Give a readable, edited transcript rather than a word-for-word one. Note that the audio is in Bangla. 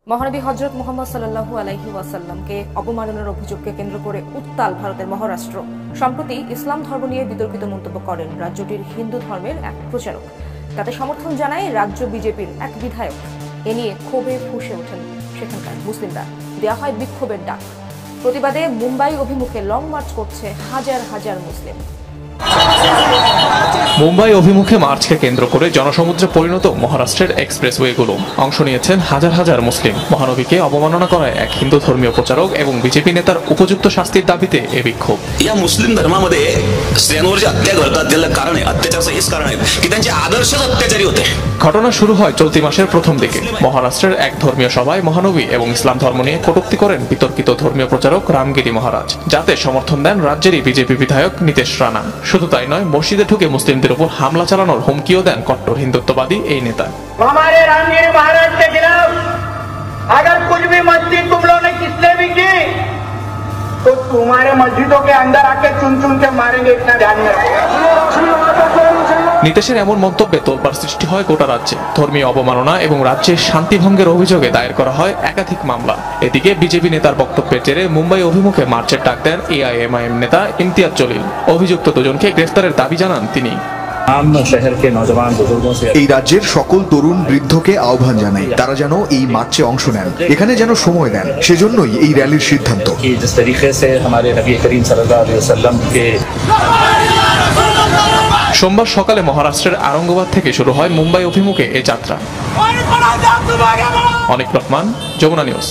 মহানবী হযরত মুহাম্মদ সাল্লাল্লাহু আলাইহি ওয়াসাল্লামকে অবমাননার অভিযোগকে কেন্দ্র করে উত্তাল ভারতের মহারাষ্ট্র। সম্প্রতি ইসলাম ধর্ম নিয়ে বিতর্কিত মন্তব্য করেন রাজ্যটির হিন্দু ধর্মের এক প্রচারক। তাতে সমর্থন জানায় রাজ্য বিজেপির এক বিধায়ক। এ নিয়ে ক্ষোভে ফুঁসে ওঠেন সেখানকার মুসলিমরা। দেওয়া হয় বিক্ষোভের ডাক। প্রতিবাদে মুম্বাই অভিমুখে লং মার্চ করছে হাজার হাজার মুসলিম। মুম্বাই অভিমুখে মার্চকে কেন্দ্র করে জনসমুদ্রে পরিণত মহারাষ্ট্রের এক্সপ্রেসওয়েগুলো অংশ নিয়েছেন হাজার হাজার মুসলিম। মহানবীকে অবমাননা করায় এক হিন্দু ধর্মীয় প্রচারক এবং বিজেপি নেতার উপযুক্ত শাস্তির দাবিতে এ বিক্ষোভ। या मुस्लिम धर्मामध्ये स्त्रियांवर जे अत्याचार घडतात त्याला कारण आहे अत्याचाराचं हेच कारण आहे की त्यांचे आदर्शच अत्याचारी होते। ঘটনা শুরু হয় চলতি মাসের প্রথম দিকে। মহারাষ্ট্রের এক ধর্মীয় সভায় মহানবী এবং ইসলাম ধর্ম নিয়ে কটূক্তি করেন বিতর্কিত ধর্মীয় প্রচারক রামগিরি মহারাজ, যাতে সমর্থন দেন রাজ্যেরই বিজেপি বিধায়ক নীতেশ রানা। শুধু তাই নয়, মসজিদে ঢুকে মুসলিমদের উপর হামলা চালানোর হুমকিও দেন কট্টর হিন্দুত্ববাদী এই নেতা। हमारे रामगिरी महाराज के खिलाफ अगर कुछ भी मस्जिद तुम लोगों ने किसने भी की तो तुम्हारे मस्जिदों के अंदर आके चुन चुन के मारेंगे, इतना ध्यान में रखो। নীতেশের এমন মন্তব্যে তোলপাড় সৃষ্টি হয় গোটা রাজ্যে। ধর্মীয় অবমাননা এবং রাজ্যের শান্তিভঙ্গের অভিযোগে দায়ের করা হয় একাধিক মামলা। এদিকে বিজেপি নেতার বক্তব্যের জেরে মুম্বাই অভিমুখে মার্চের ডাক দেন এআইএমআইএম নেতা ইমতিয়াজ জলিল। অভিযুক্ত দুজনকে গ্রেফতারের দাবি জানান তিনি। এই রাজ্যের সকল তরুণ বৃদ্ধকে আহ্বান জানাই, তারা যেন এই মার্চে অংশ নেন, এখানে যেন সময় দেন। সেজন্যই এই র্যালির সিদ্ধান্ত। সোমবার সকালে মহারাষ্ট্রের আরঙ্গাবাদ থেকে শুরু হয় মুম্বাই অভিমুখে এ যাত্রা। অনিক রহমান, যমুনা নিউজ।